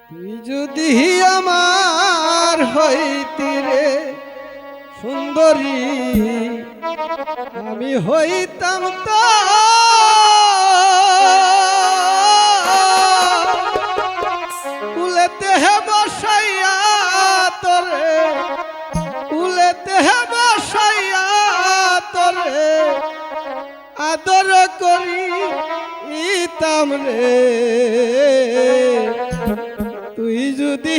তুই যদি আমার হইতি রে সুন্দরী, আমি হইতাম তো কুলেতে হে বসাইয়া তোরে, কুলেতে হে বসাইয়া তোরে আদর করি ইতাম রে। তুই যদি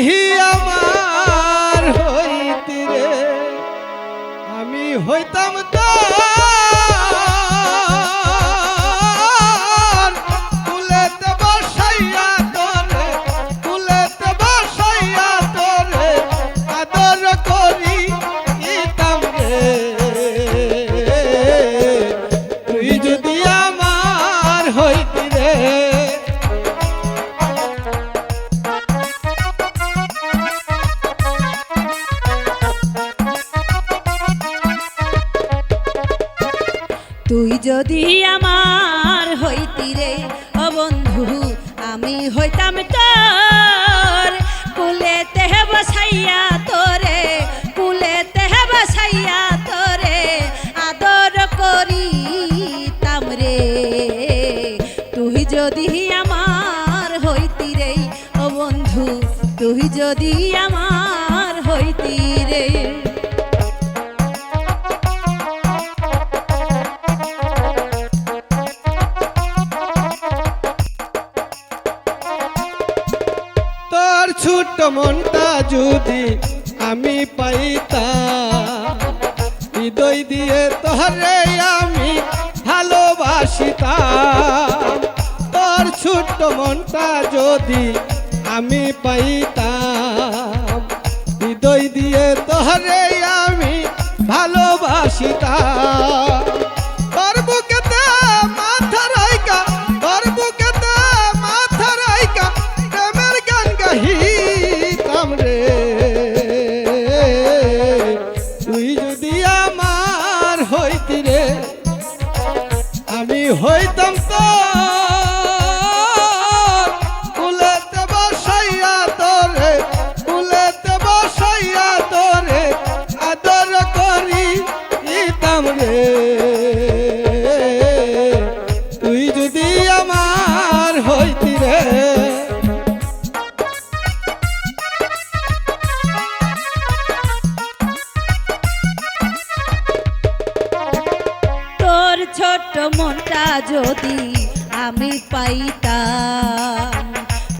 আমার হইতি রে, আমি হইতাম তো কুলেতে বসাইয়া তোরে, কুলেতে বসাইয়া তোরে আদর করি ইতাম রে। তুই যদি আমার হইতি রে, তুই যদি আমার হইতি রে ও বন্ধু, আমি হইতাম তোর কুলেতে বসাইয়া তোরে, কুলেতে বসাইয়া তোরে আদর করিতাম রে। তুই যদি আমার হইতি রে ও বন্ধু, তুই যদি আমার হইতি রে। ছোট্ট মনটা যদি আমি পাইতাম, হৃদয় দিয়ে তোরে আমি ভালোবাসিতাম। তোর ছোট্ট মনটা যদি আমি পাইতাম, হৃদয় দিয়ে তোরে আমি ভালোবাসিতাম। তোর বুকেতে মাথা রাইকা, তোর বুকেতে মাথা রাইকা প্রেমের গান গাহিতাম রে। তুই যদি আমার হইতি রে, আমি হইতাম তো কুলেতে বসাইয়া তোরে, কুলেতে বসাইয়া তোরে আদর করি ইতাম রে। তুই যদি আমার হইতি রে, তোর ছোট্ট মনটা যদি আমি পাইতাম,